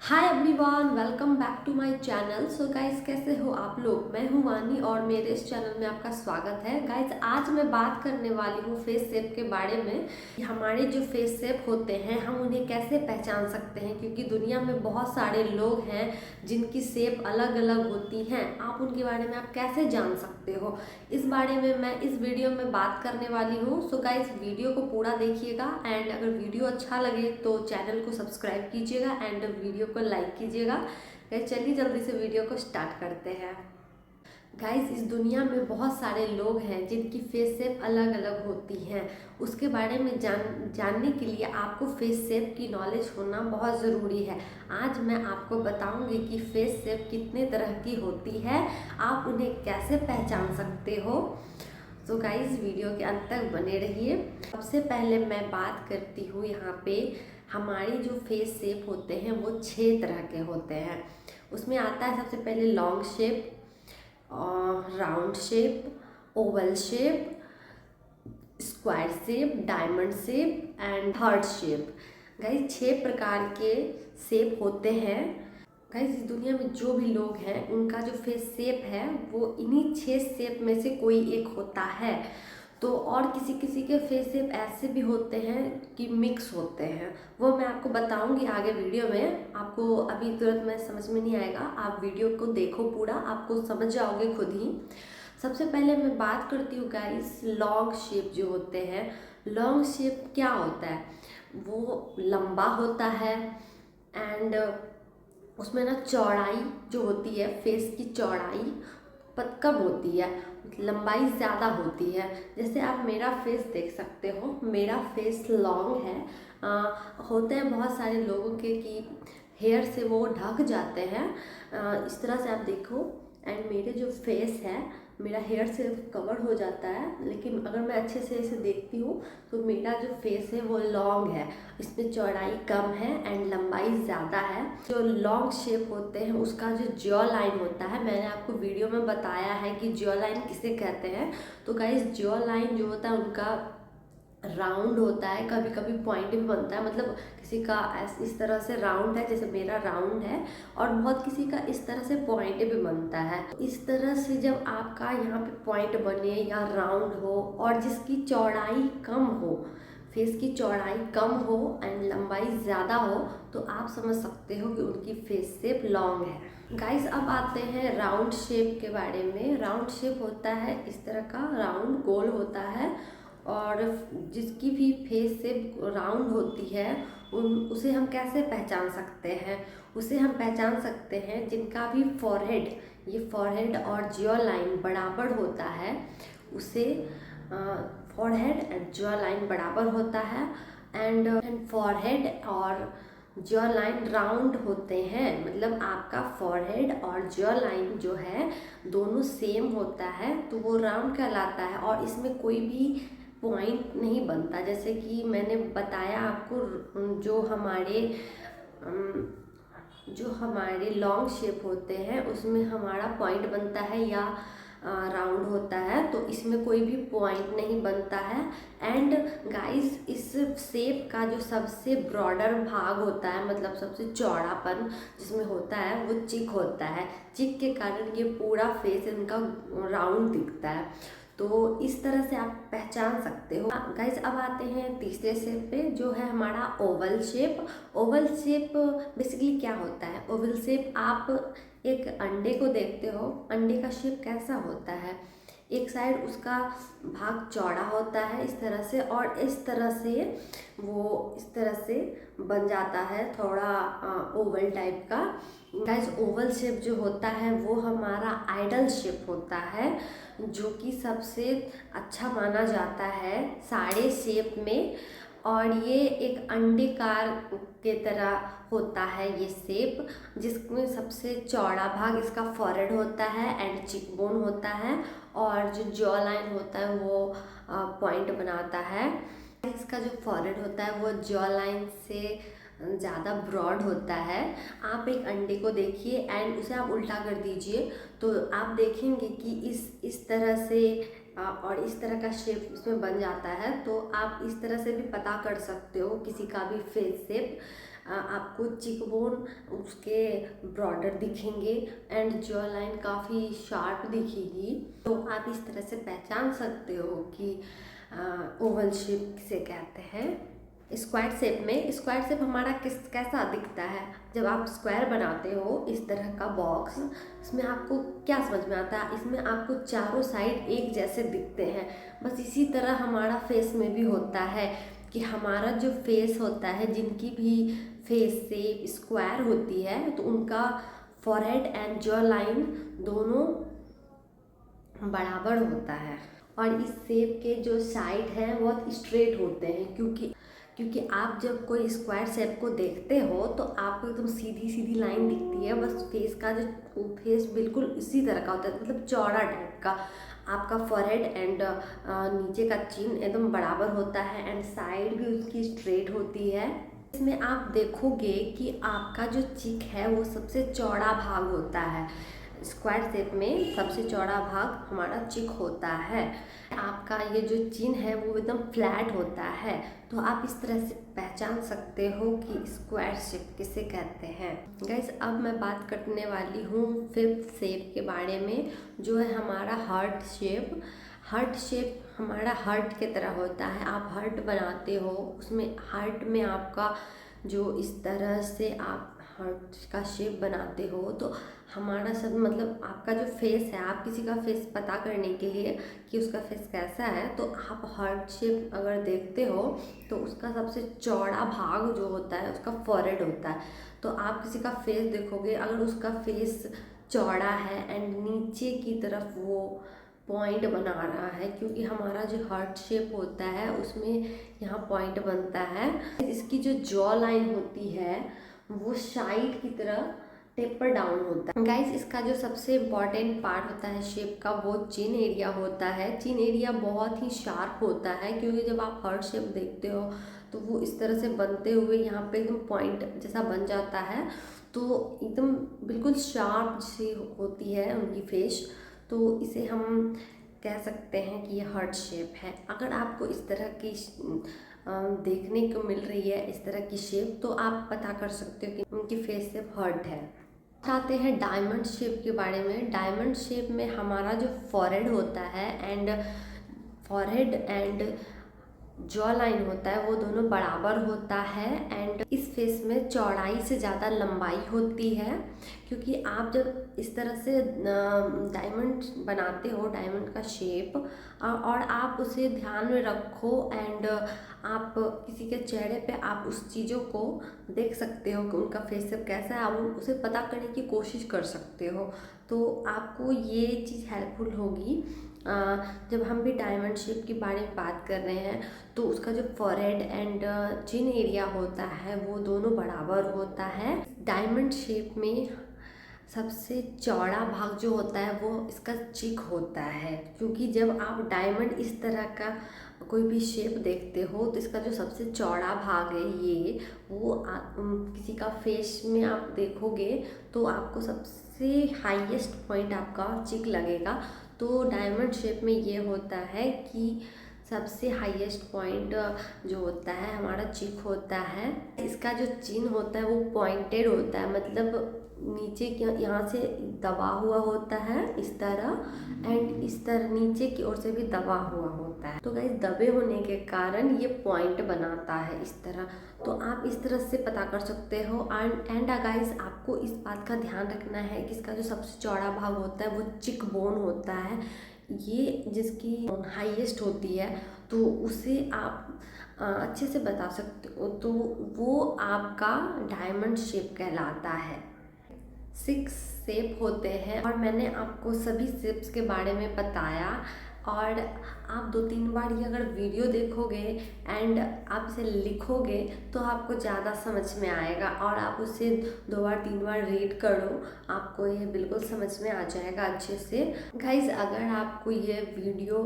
Hi everyone, welcome back to my channel. So guys, कैसे हो आप लोग। मैं हूं वानी और मेरे इस चैनल में आपका स्वागत है। गाइस, आज मैं बात करने वाली हूं फेस शेप के बारे में। हमारे जो फेस शेप होते हैं हम उन्हें कैसे पहचान सकते हैं, क्योंकि दुनिया में बहुत सारे लोग हैं जिनकी शेप अलग अलग होती हैं। आप उनके बारे में आप कैसे जान सकते हो, इस बारे में मैं इस वीडियो में बात करने वाली हूँ। सो गाइस, वीडियो को पूरा देखिएगा एंड अगर वीडियो अच्छा लगे तो चैनल को सब्सक्राइब कीजिएगा एंड वीडियो को लाइक कीजिएगा। गाइस, चलिए जल्दी से वीडियो को स्टार्ट करते हैं। गाइस, इस दुनिया में बहुत सारे लोग हैं जिनकी फेस शेप अलग अलग होती हैं। उसके बारे में जानने के लिए आपको फेस शेप की नॉलेज होना बहुत ज़रूरी है। आज मैं आपको बताऊंगी कि फेस शेप कितने तरह की होती है, आप उन्हें कैसे पहचान सकते हो। तो गाइस, वीडियो के अंत तक बने रहिए। सबसे पहले मैं बात करती हूँ यहाँ पे हमारी जो फेस शेप होते हैं वो 6 तरह के होते हैं। उसमें आता है सबसे पहले long shape, round shape, Oval shape, square shape, diamond shape and heart shape. Guys, 6 प्रकार के शेप होते हैं। गाइस, इस दुनिया में जो भी लोग हैं उनका जो फेस शेप है वो इन्हीं 6 शेप में से कोई एक होता है। तो और किसी किसी के फेस शेप ऐसे भी होते हैं कि मिक्स होते हैं, वो मैं आपको बताऊंगी आगे वीडियो में। आपको अभी तुरंत में समझ में नहीं आएगा, आप वीडियो को देखो पूरा, आपको समझ जाओगे खुद ही। सबसे पहले मैं बात करती हूँ गाइस, लॉन्ग शेप जो होते हैं। लॉन्ग शेप क्या होता है, वो लंबा होता है एंड उसमें ना चौड़ाई जो होती है, फेस की चौड़ाई कम होती है, लंबाई ज़्यादा होती है। जैसे आप मेरा फेस देख सकते हो, मेरा फेस लॉन्ग है। होते हैं बहुत सारे लोगों के कि हेयर से वो ढक जाते हैं, इस तरह से आप देखो। एंड मेरे जो फेस है मेरा हेयर से कवर हो जाता है, लेकिन अगर मैं अच्छे से इसे देखती हूँ तो मेरा जो फेस है वो लॉन्ग है, इसमें चौड़ाई कम है एंड लंबाई ज़्यादा है। जो लॉन्ग शेप होते हैं उसका जो जॉ लाइन होता है, मैंने आपको वीडियो में बताया है कि जॉ लाइन किसे कहते हैं। तो गाइस, जॉ लाइन जो होता है उनका राउंड होता है, कभी कभी पॉइंट भी बनता है। मतलब किसी का इस तरह से राउंड है, जैसे मेरा राउंड है, और बहुत किसी का इस तरह से पॉइंट भी बनता है। इस तरह से जब आपका यहाँ पे पॉइंट बने या राउंड हो और जिसकी चौड़ाई कम हो, फेस की चौड़ाई कम हो एंड लंबाई ज़्यादा हो, तो आप समझ सकते हो कि उनकी फेस शेप लॉन्ग है। गाइस, अब आते हैं राउंड शेप के बारे में। राउंड शेप होता है इस तरह का, राउंड गोल होता है, और जिसकी भी फेस शेप राउंड होती है उसे हम कैसे पहचान सकते हैं। उसे हम पहचान सकते हैं जिनका भी फॉरहेड, ये फॉरहेड और जॉ लाइन बराबर होता है, उसे फॉरहेड एंड जॉ लाइन बराबर होता है एंड फॉरहेड और जॉ लाइन राउंड होते हैं। मतलब आपका फॉरहेड और जॉ लाइन जो है दोनों सेम होता है तो वो राउंड कहलाता है, और इसमें कोई भी पॉइंट नहीं बनता। जैसे कि मैंने बताया आपको, जो हमारे लॉन्ग शेप होते हैं उसमें हमारा पॉइंट बनता है या राउंड होता है, तो इसमें कोई भी पॉइंट नहीं बनता है। एंड गाइस, इस शेप का जो सबसे ब्रॉडर भाग होता है, मतलब सबसे चौड़ापन जिसमें होता है, वो चिक होता है। चिक के कारण ये पूरा फेस इनका राउंड दिखता है। तो इस तरह से आप पहचान सकते हो। गाइज, अब आते हैं तीसरे शेप पे, जो है हमारा Oval shape. Oval shape basically क्या होता है, ओवल शेप आप एक अंडे को देखते हो, अंडे का शेप कैसा होता है, एक साइड उसका भाग चौड़ा होता है इस तरह से, और इस तरह से वो इस तरह से बन जाता है थोड़ा ओवल टाइप का। गाइस, ओवल शेप जो होता है वो हमारा आइडल शेप होता है, जो कि सबसे अच्छा माना जाता है सारे शेप में। और ये एक अंडेकार के तरह होता है ये शेप, जिसमें सबसे चौड़ा भाग इसका फॉरहेड होता है एंड चिकबोन होता है, और जो जॉ लाइन होता है वो पॉइंट बनाता है। इसका जो फॉरहेड होता है वो जॉ लाइन से ज़्यादा ब्रॉड होता है। आप एक अंडे को देखिए एंड उसे आप उल्टा कर दीजिए तो आप देखेंगे कि इस तरह से और इस तरह का शेप इसमें बन जाता है। तो आप इस तरह से भी पता कर सकते हो किसी का भी फेस शेप। आपको चिक बोन उसके ब्रॉडर दिखेंगे एंड जॉ लाइन काफ़ी शार्प दिखेगी। तो आप इस तरह से पहचान सकते हो कि ओवल शेप किसे कहते हैं। स्क्वायर शेप में, स्क्वायर शेप हमारा कैसा दिखता है, जब आप स्क्वायर बनाते हो इस तरह का बॉक्स, इसमें आपको क्या समझ में आता है, इसमें आपको चारों साइड एक जैसे दिखते हैं। बस इसी तरह हमारा फेस में भी होता है कि हमारा जो फेस होता है, जिनकी भी फेस शेप स्क्वायर होती है तो उनका फॉरहेड एंड जॉ लाइन दोनों बराबर होता है। और इस शेप के जो साइड हैं बहुत स्ट्रेट होते हैं, क्योंकि आप जब कोई स्क्वायर शेप को देखते हो तो आपको एकदम सीधी सीधी लाइन दिखती है। बस फेस का जो फेस बिल्कुल इसी तरह का होता है, मतलब चौड़ा टाइप का। आपका फॉरहेड एंड नीचे का चिन एकदम बराबर होता है एंड साइड भी उसकी स्ट्रेट होती है। इसमें आप देखोगे कि आपका जो चिक है वो सबसे चौड़ा भाग होता है। स्क्वायर शेप में सबसे चौड़ा भाग हमारा चिक होता है। आपका ये जो चिन है वो एकदम फ्लैट होता है। तो आप इस तरह से पहचान सकते हो कि स्क्वायर शेप किसे कहते हैं। गाइस, अब मैं बात करने वाली हूँ फिफ्थ शेप के बारे में, जो है हमारा हार्ट शेप। हार्ट शेप हमारा हार्ट की तरह होता है। आप हार्ट बनाते हो, उसमें हार्ट में आपका जो इस तरह से आप हार्ट का शेप बनाते हो तो हमारा सब मतलब आपका जो फेस है, आप किसी का फेस पता करने के लिए कि उसका फेस कैसा है, तो आप हार्ट शेप अगर देखते हो तो उसका सबसे चौड़ा भाग जो होता है उसका फॉरहेड होता है। तो आप किसी का फेस देखोगे, अगर उसका फेस चौड़ा है एंड नीचे की तरफ वो पॉइंट बना रहा है, क्योंकि हमारा जो हार्ट शेप होता है उसमें यहाँ पॉइंट बनता है। इसकी जो जॉ लाइन होती है वो साइड की तरह टेपर डाउन होता है। गाइस, इसका जो सबसे इम्पॉर्टेंट पार्ट होता है शेप का वो चिन एरिया होता है। चिन एरिया बहुत ही शार्प होता है, क्योंकि जब आप हार्ट शेप देखते हो तो वो इस तरह से बनते हुए यहाँ पे एकदम पॉइंट जैसा बन जाता है, तो एकदम बिल्कुल शार्प सी होती है उनकी फेस। तो इसे हम कह सकते हैं कि ये हार्ट शेप है। अगर आपको इस तरह की देखने को मिल रही है इस तरह की शेप, तो आप पता कर सकते हो कि उनकी फेस शेप हार्ट है। आते हैं डायमंड शेप के बारे में। डायमंड शेप में हमारा जो फॉरहेड होता है and forehead and jaw line होता है वो दोनों बराबर होता है एंड इस फेस में चौड़ाई से ज़्यादा लंबाई होती है, क्योंकि आप जब इस तरह से डायमंड बनाते हो, डायमंड का शेप, और आप उसे ध्यान में रखो एंड आप किसी के चेहरे पे आप उस चीज़ों को देख सकते हो कि उनका फेस शेप कैसा है, आप उसे पता करने की कोशिश कर सकते हो। तो आपको ये चीज़ हेल्पफुल होगी। जब हम भी डायमंड शेप के बारे में बात कर रहे हैं तो उसका जो फॉरहेड एंड चिन एरिया होता है वो दोनों बराबर होता है। डायमंड शेप में सबसे चौड़ा भाग जो होता है वो इसका चिक होता है, क्योंकि जब आप डायमंड इस तरह का कोई भी शेप देखते हो तो इसका जो सबसे चौड़ा भाग है ये वो किसी का फेस में आप देखोगे तो आपको सबसे हाईएस्ट पॉइंट आपका चिक लगेगा। तो डायमंड शेप में ये होता है कि सबसे हाईएस्ट पॉइंट जो होता है हमारा चिक होता है। इसका जो चिन होता है वो पॉइंटेड होता है, मतलब नीचे के यहाँ से दबा हुआ होता है इस तरह एंड इस तरह नीचे की ओर से भी दबा हुआ होता है। तो गाइस, दबे होने के कारण ये पॉइंट बनाता है इस तरह। तो आप इस तरह से पता कर सकते हो। एंड गाइस, आपको इस बात का ध्यान रखना है कि इसका जो सबसे चौड़ा भाग होता है वो चिक बोन होता है। ये जिसकी हाईएस्ट होती है तो उसे आप अच्छे से बता सकते हो, तो वो आपका डायमंड शेप कहलाता है। 6 शेप होते हैं और मैंने आपको सभी शेप्स के बारे में बताया। और आप 2-3 बार ये अगर वीडियो देखोगे एंड आप इसे लिखोगे तो आपको ज़्यादा समझ में आएगा, और आप उसे 2 बार 3 बार रीड करो, आपको ये बिल्कुल समझ में आ जाएगा अच्छे से। गाइज़, अगर आपको ये वीडियो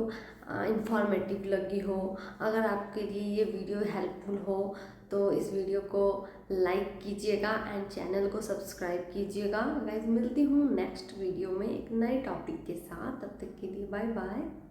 इंफॉर्मेटिव लगी हो, अगर आपके लिए ये वीडियो हेल्पफुल हो, तो इस वीडियो को लाइक कीजिएगा एंड चैनल को सब्सक्राइब कीजिएगा। गाइज, मिलती हूँ नेक्स्ट वीडियो में एक नए टॉपिक के साथ। तब तक के लिए बाय बाय।